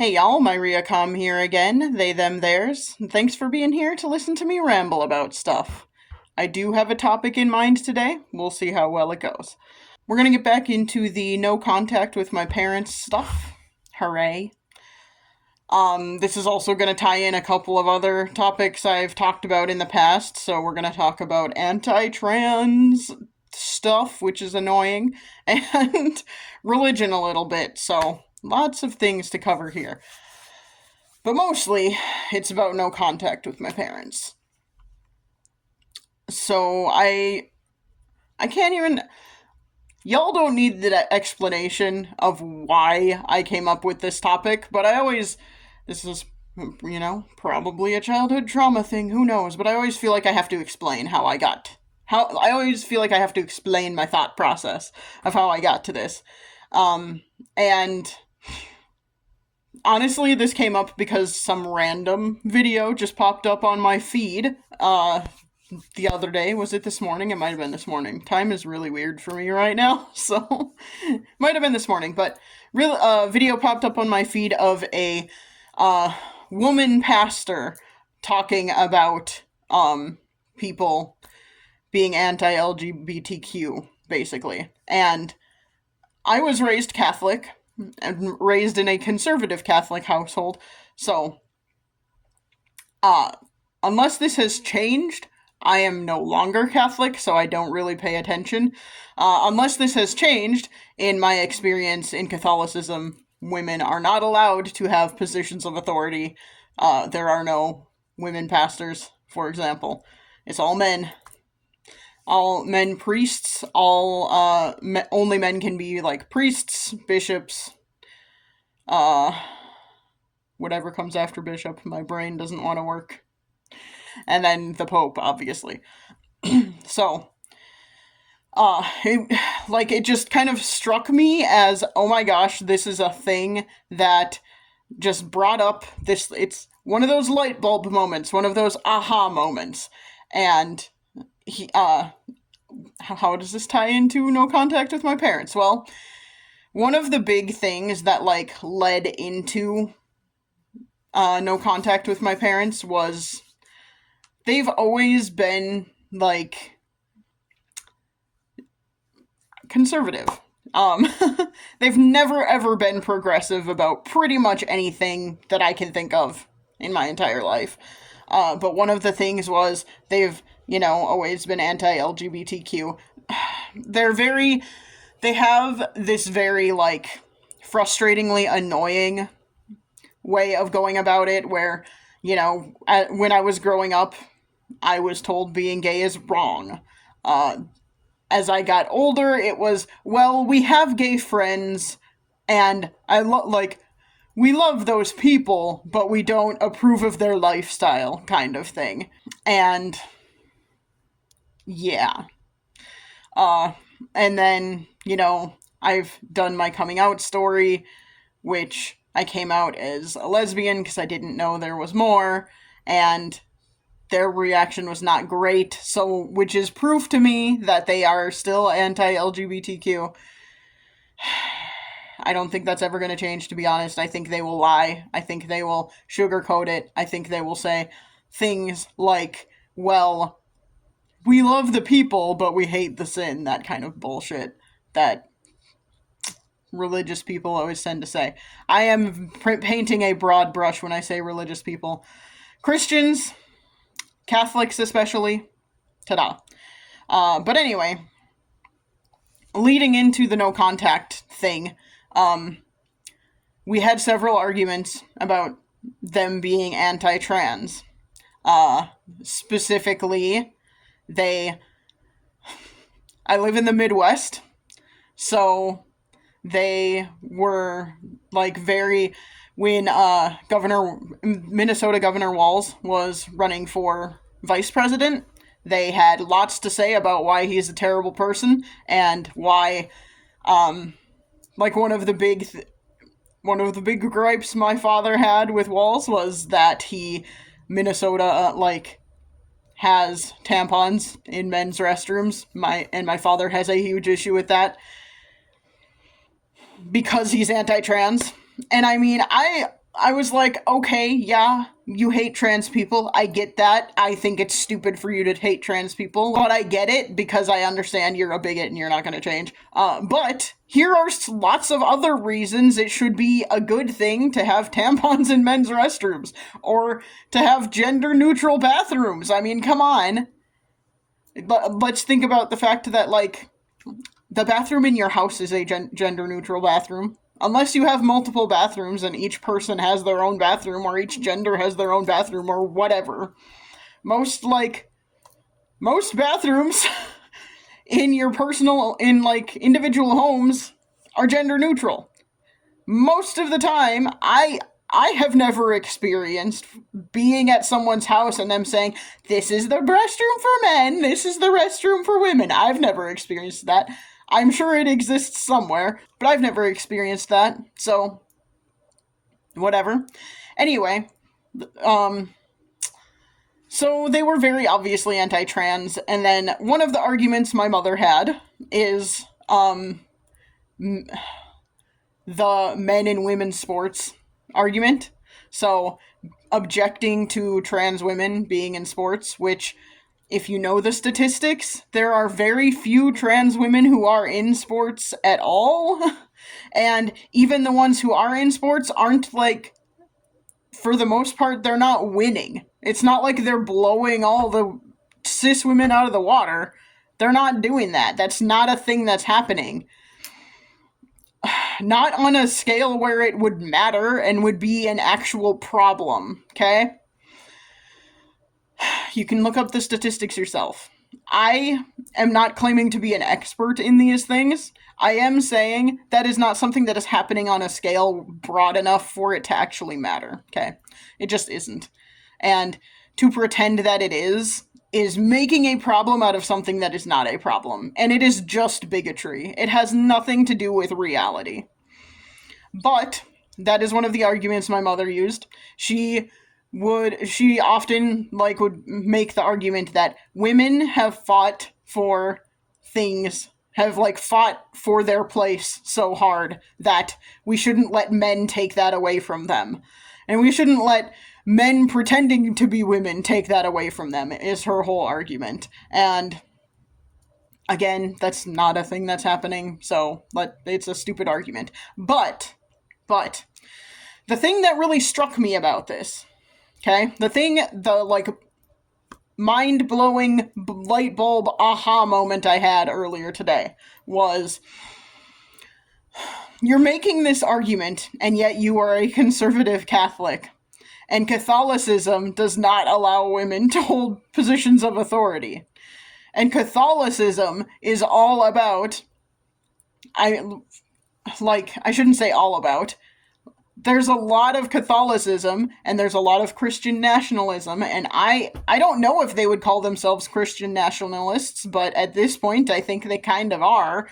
Hey y'all, Myriacom here again, they, them, theirs, and thanks for being here to listen to me ramble about stuff. I do have a topic in mind today, we'll see how well it goes. We're gonna get back into the no contact with my parents stuff. Hooray. This is also gonna tie in a couple of other topics I've talked about in the past, so we're gonna talk about anti-trans stuff, which is annoying, and religion a little bit, so lots of things to cover here. But mostly, it's about no contact with my parents. So I can't even. Y'all don't need the explanation of why I came up with this topic, but this is, probably a childhood trauma thing, who knows, but I always feel like I have to explain I always feel like I have to explain my thought process of how I got to this. And honestly, this came up because some random video just popped up on my feed the other day. Was it this morning? It might have been this morning. Time is really weird for me right now, so might have been this morning. But video popped up on my feed of a woman pastor talking about people being anti-LGBTQ, basically. And I was raised Catholic, and raised in a conservative Catholic household, so unless this has changed, I am no longer Catholic, so I don't really pay attention. Unless this has changed, in my experience in Catholicism, women are not allowed to have positions of authority. There are no women pastors, for example. It's all men. All men priests, only men can be, like, priests, bishops, whatever comes after bishop. My brain doesn't want to work. And then the Pope, obviously. So, it just kind of struck me as, oh my gosh, this is a thing that just brought up this, it's one of those light bulb moments, one of those aha moments. And how does this tie into no contact with my parents? Well, one of the big things that, led into no contact with my parents was they've always been, conservative. They've never ever been progressive about pretty much anything that I can think of in my entire life. But one of the things was they've, always been anti-LGBTQ. They have this very, frustratingly annoying way of going about it where, when I was growing up, I was told being gay is wrong. As I got older, it was, well, we have gay friends, and we love those people, but we don't approve of their lifestyle, kind of thing. And yeah. And then, I've done my coming out story, which I came out as a lesbian because I didn't know there was more, and their reaction was not great, which is proof to me that they are still anti-LGBTQ. I don't think that's ever going to change, to be honest. I think they will lie. I think they will sugarcoat it. I think they will say things like, well, we love the people, but we hate the sin, that kind of bullshit that religious people always tend to say. I am painting a broad brush when I say religious people. Christians, Catholics especially, ta-da. But anyway, leading into the no contact thing, we had several arguments about them being anti-trans. Specifically, I live in the Midwest, so they were, when Minnesota Governor Walz was running for vice president, they had lots to say about why he's a terrible person, and why, one of the big gripes my father had with Walz was that Minnesota, has tampons in men's restrooms. My father has a huge issue with that because he's anti-trans. And I mean, I was like, okay, yeah, you hate trans people. I get that. I think it's stupid for you to hate trans people, but I get it because I understand you're a bigot and you're not going to change. But here are lots of other reasons it should be a good thing to have tampons in men's restrooms or to have gender neutral bathrooms. I mean, come on. But let's think about the fact that, like, the bathroom in your house is a gender neutral bathroom. Unless you have multiple bathrooms and each person has their own bathroom or each gender has their own bathroom or whatever. Most bathrooms in your individual homes are gender neutral. Most of the time, I have never experienced being at someone's house and them saying, this is the restroom for men, this is the restroom for women. I've never experienced that. I'm sure it exists somewhere, but I've never experienced that, so whatever. Anyway, so they were very obviously anti-trans, and then one of the arguments my mother had is, the men and women's sports argument. So, objecting to trans women being in sports, which, if you know the statistics, there are very few trans women who are in sports at all. And even the ones who are in sports aren't, like, for the most part, they're not winning. It's not like they're blowing all the cis women out of the water. They're not doing that. That's not a thing that's happening. Not on a scale where it would matter and would be an actual problem, okay? You can look up the statistics yourself. I am not claiming to be an expert in these things. I am saying that is not something that is happening on a scale broad enough for it to actually matter, okay? It just isn't. And to pretend that it is making a problem out of something that is not a problem. And it is just bigotry. It has nothing to do with reality. But that is one of the arguments my mother used. She often would make the argument that women have fought for things, have fought for their place so hard that we shouldn't let men take that away from them. And we shouldn't let men pretending to be women take that away from them, is her whole argument. And again, that's not a thing that's happening, so it's a stupid argument. But the thing that really struck me about this, okay, the mind-blowing light bulb aha moment I had earlier today was, you're making this argument, and yet you are a conservative Catholic, and Catholicism does not allow women to hold positions of authority. And Catholicism is all about, I shouldn't say all about, there's a lot of Catholicism, and there's a lot of Christian nationalism, and I don't know if they would call themselves Christian nationalists, but at this point, I think they kind of are.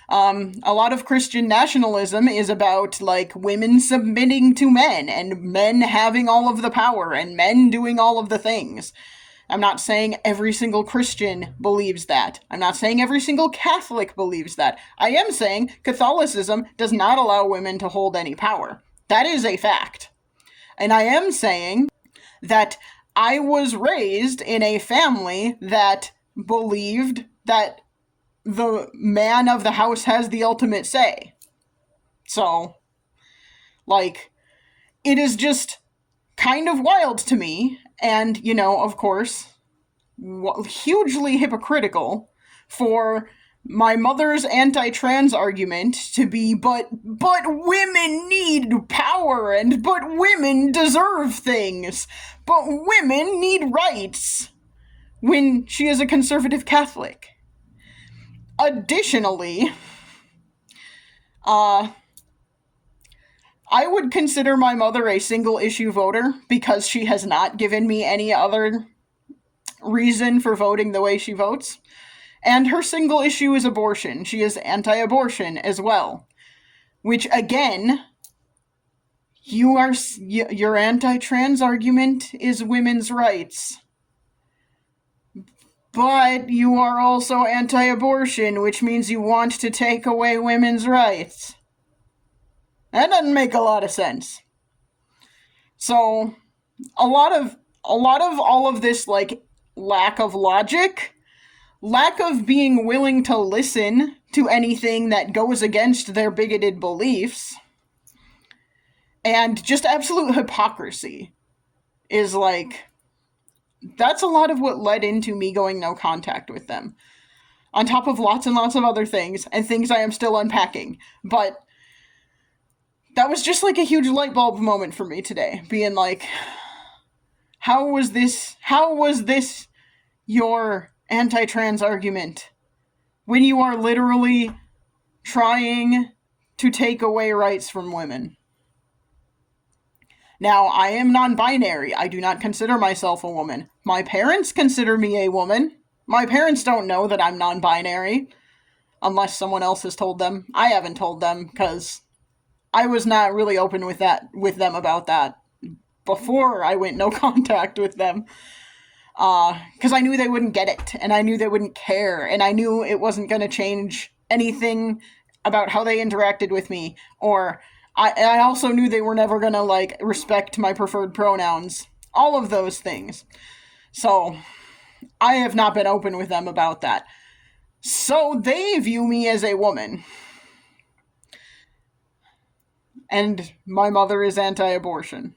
A lot of Christian nationalism is about, women submitting to men, and men having all of the power, and men doing all of the things. I'm not saying every single Christian believes that. I'm not saying every single Catholic believes that. I am saying Catholicism does not allow women to hold any power. That is a fact. And I am saying that I was raised in a family that believed that the man of the house has the ultimate say. So, it is just kind of wild to me, and, of course, hugely hypocritical for my mother's anti-trans argument to be, but women need power, and but women deserve things, but women need rights, when she is a conservative Catholic. Additionally, I would consider my mother a single-issue voter because she has not given me any other reason for voting the way she votes. And her single issue is abortion. She is anti-abortion as well. Which, again, your anti-trans argument is women's rights. But you are also anti-abortion, which means you want to take away women's rights. That doesn't make a lot of sense. So a lot of all of this, like, lack of logic, lack of being willing to listen to anything that goes against their bigoted beliefs, and just absolute hypocrisy is, like, that's a lot of what led into me going no contact with them. On top of lots and lots of other things, and things I am still unpacking. But that was just like a huge light bulb moment for me today, being like, how was this your anti-trans argument when you are literally trying to take away rights from women? Now, I am non-binary. I do not consider myself a woman. My parents consider me a woman. My parents don't know that I'm non-binary, unless someone else has told them. I haven't told them, because I was not really open with them about that before I went no contact with them. Because I knew they wouldn't get it, and I knew they wouldn't care, and I knew it wasn't going to change anything about how they interacted with me, or I also knew they were never going to, like, respect my preferred pronouns. All of those things. So I have not been open with them about that. So they view me as a woman. And my mother is anti-abortion.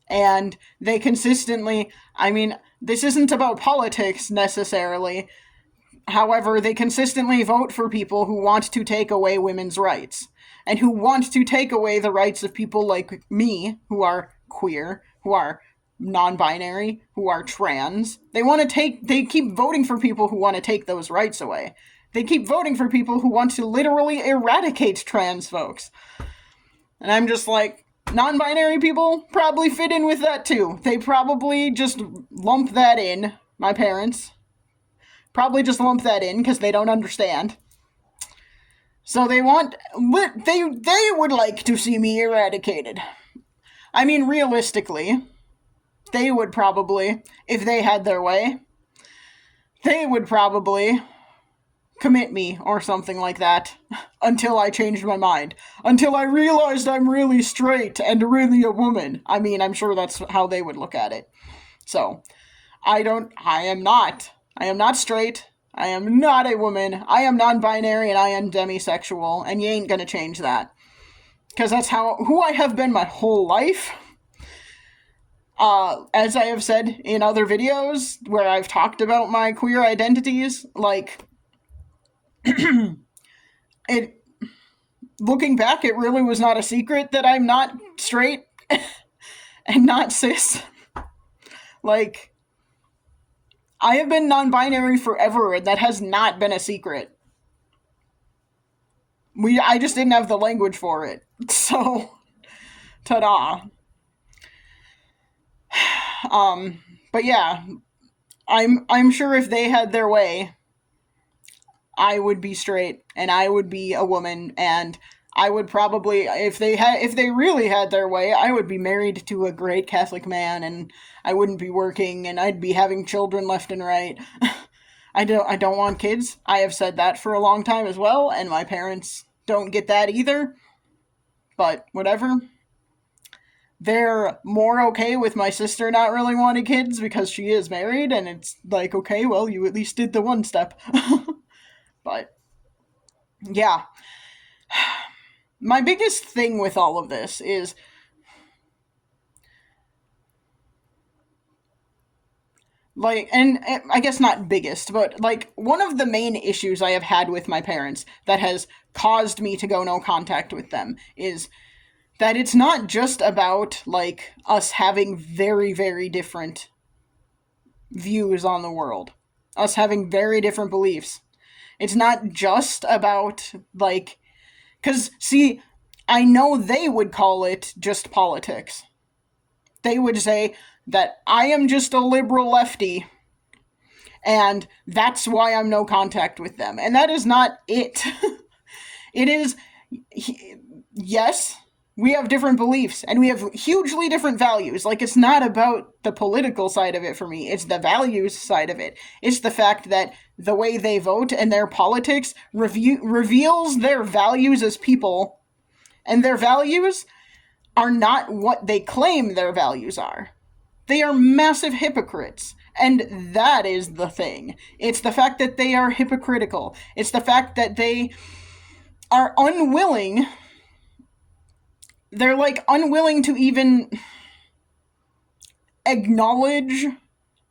And they consistently, I mean, this isn't about politics necessarily. However, they consistently vote for people who want to take away women's rights. And who want to take away the rights of people like me, who are queer, who are non-binary, who are trans. They keep voting for people who want to take those rights away. They keep voting for people who want to literally eradicate trans folks. And I'm just like, non-binary people probably fit in with that too. They probably just lump that in. My parents probably just lump that in because they don't understand. So they would like to see me eradicated. I mean, realistically, they would probably, if they had their way, they would probably commit me or something like that until I changed my mind. Until I realized I'm really straight and really a woman. I mean, I'm sure that's how they would look at it. So, I am not straight. I am not a woman. I am non-binary and I am demisexual, and you ain't gonna change that. Because that's who I have been my whole life. As I have said in other videos where I've talked about my queer identities, like, looking back, it really was not a secret that I'm not straight and not cis. Like, I have been non-binary forever, and that has not been a secret. I just didn't have the language for it. So, ta-da. But yeah, I'm sure if they had their way, I would be straight, and I would be a woman, and I would probably, if they really had their way, I would be married to a great Catholic man, and I wouldn't be working, and I'd be having children left and right. I don't want kids. I have said that for a long time as well, and my parents don't get that either. But whatever. They're more okay with my sister not really wanting kids because she is married, and it's like, okay, well, you at least did the one step. But yeah. My biggest thing with all of this is, like, and I guess not biggest, but, like, one of the main issues I have had with my parents that has caused me to go no contact with them is that it's not just about, like, us having very, very different views on the world. Us having very different beliefs. It's not just about, like, because, see, I know they would call it just politics. They would say that I am just a liberal lefty, and that's why I'm no contact with them. And that is not it. It is, yes, we have different beliefs, and we have hugely different values. Like, it's not about the political side of it for me. It's the values side of it. It's the fact that the way they vote and their politics reveals their values as people. And their values are not what they claim their values are. They are massive hypocrites. And that is the thing. It's the fact that they are hypocritical. It's the fact that they are unwilling. They're like unwilling to even acknowledge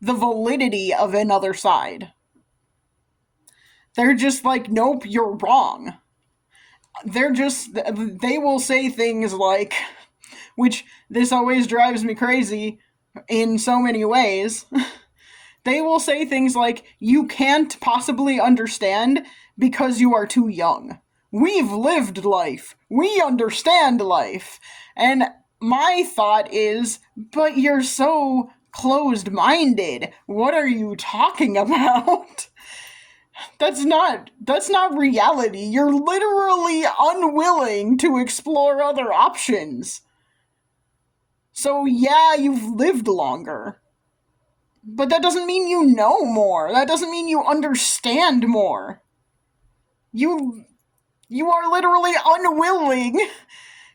the validity of another side. They're just like, nope, you're wrong. They will say things like, which this always drives me crazy in so many ways. They will say things like, you can't possibly understand because you are too young. We've lived life. We understand life. And my thought is, but you're so closed-minded. What are you talking about? That's not reality. You're literally unwilling to explore other options. So yeah, you've lived longer. But that doesn't mean you know more. That doesn't mean you understand more. You are literally unwilling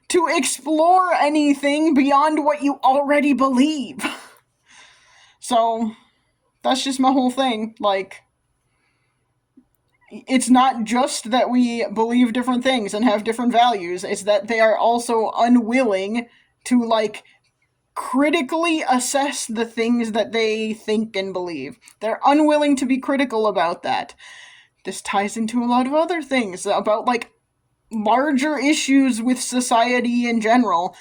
to explore anything beyond what you already believe. So, that's just my whole thing. Like, it's not just that we believe different things and have different values, it's that they are also unwilling to, like, critically assess the things that they think and believe. They're unwilling to be critical about that. This ties into a lot of other things about, like, larger issues with society in general.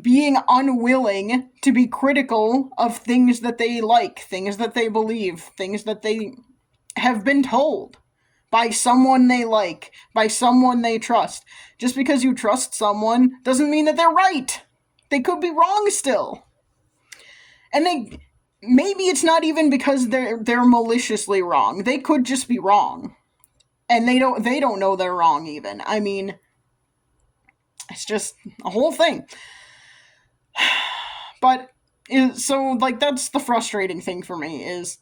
Being unwilling to be critical of things that they like, things that they believe, things that they have been told by someone they like, by someone they trust. Just because you trust someone doesn't mean that they're right. They could be wrong still. And maybe it's not even because they're maliciously wrong. They could just be wrong. And they don't know they're wrong even. I mean, it's just a whole thing. But so, like, that's the frustrating thing for me is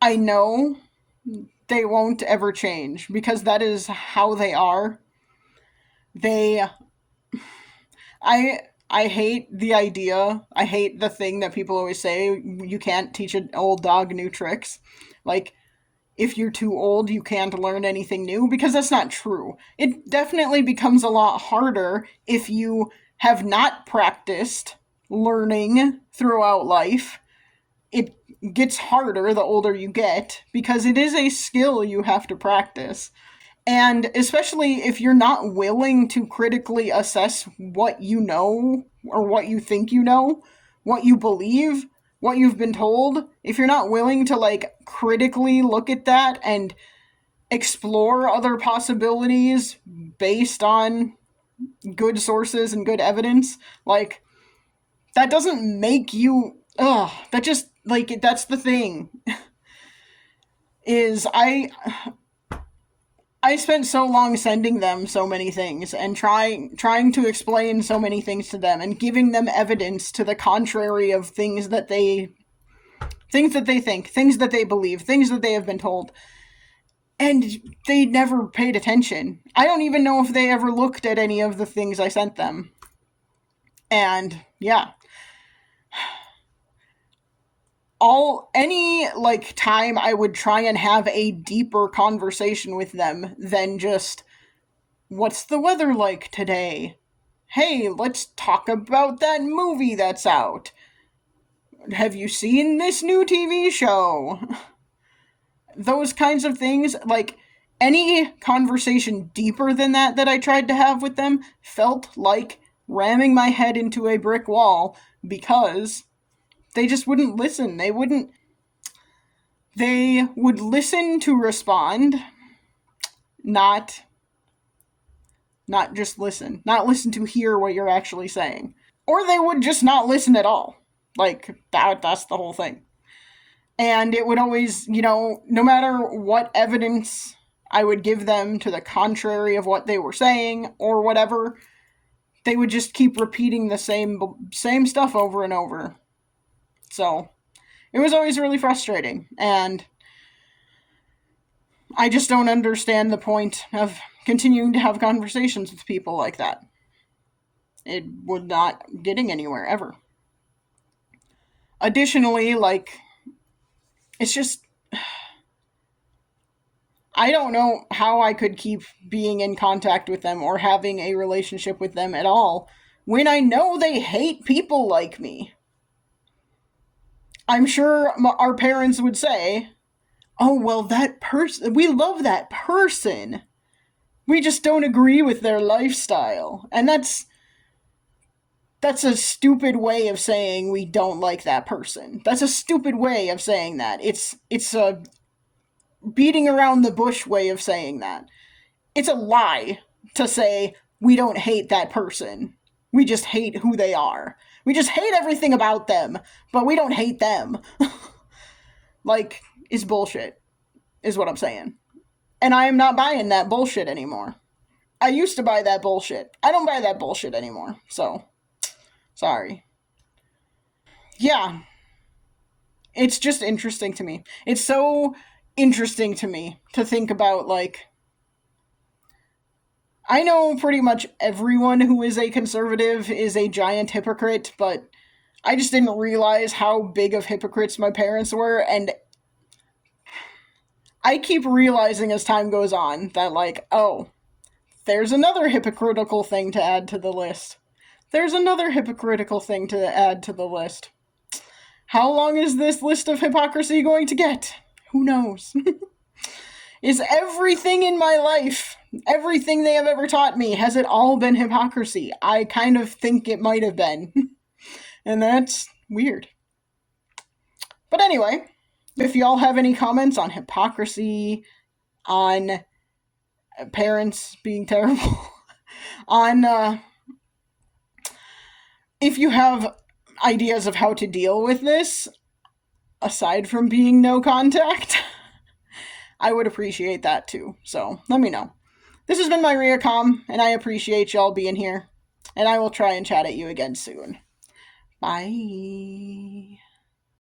I know they won't ever change because that is how they are. I hate the idea. I hate the thing that people always say, you can't teach an old dog new tricks. Like, if you're too old, you can't learn anything new, because that's not true. It definitely becomes a lot harder if you have not practiced learning throughout life. It gets harder the older you get, because it is a skill you have to practice. And especially if you're not willing to critically assess what you know, or what you think you know, what you believe, what you've been told, if you're not willing to, like, critically look at that and explore other possibilities based on good sources and good evidence, like, that doesn't make you, that just, like, that's the thing. Is I spent so long sending them so many things and trying to explain so many things to them and giving them evidence to the contrary of things that they think, things that they believe, things that they have been told. And they never paid attention. I don't even know if they ever looked at any of the things I sent them. And yeah. Any time I would try and have a deeper conversation with them than just, what's the weather like today? Hey, let's talk about that movie that's out. Have you seen this new TV show? Those kinds of things, like, any conversation deeper than that I tried to have with them felt like ramming my head into a brick wall, because they just wouldn't listen. They would listen to respond, not just listen. Not listen to hear what you're actually saying. Or they would just not listen at all. Like, that's the whole thing. And it would always, no matter what evidence I would give them to the contrary of what they were saying or whatever, they would just keep repeating the same stuff over and over. So, it was always really frustrating, and I just don't understand the point of continuing to have conversations with people like that. It was not getting anywhere ever. Additionally, like, it's just, I don't know how I could keep being in contact with them or having a relationship with them at all when I know they hate people like me. I'm sure our parents would say, oh, well, that person, we love that person. We just don't agree with their lifestyle. And that's a stupid way of saying we don't like that person. That's a stupid way of saying that. It's a beating around the bush way of saying that. It's a lie to say we don't hate that person. We just hate who they are. We just hate everything about them, but we don't hate them. Like, it's bullshit, is what I'm saying. And I am not buying that bullshit anymore. I used to buy that bullshit. I don't buy that bullshit anymore, so sorry. Yeah. It's just interesting to me. It's so interesting to me to think about, like, I know pretty much everyone who is a conservative is a giant hypocrite, but I just didn't realize how big of hypocrites my parents were, and I keep realizing as time goes on that, like, oh, there's another hypocritical thing to add to the list. There's another hypocritical thing to add to the list. How long is this list of hypocrisy going to get? Who knows? Is everything in my life, everything they have ever taught me, has it all been hypocrisy? I kind of think it might have been. And that's weird. But anyway, if y'all have any comments on hypocrisy, on parents being terrible, on if you have ideas of how to deal with this, aside from being no contact, I would appreciate that too. So let me know. This has been my Riacom, and I appreciate y'all being here. And I will try and chat at you again soon. Bye.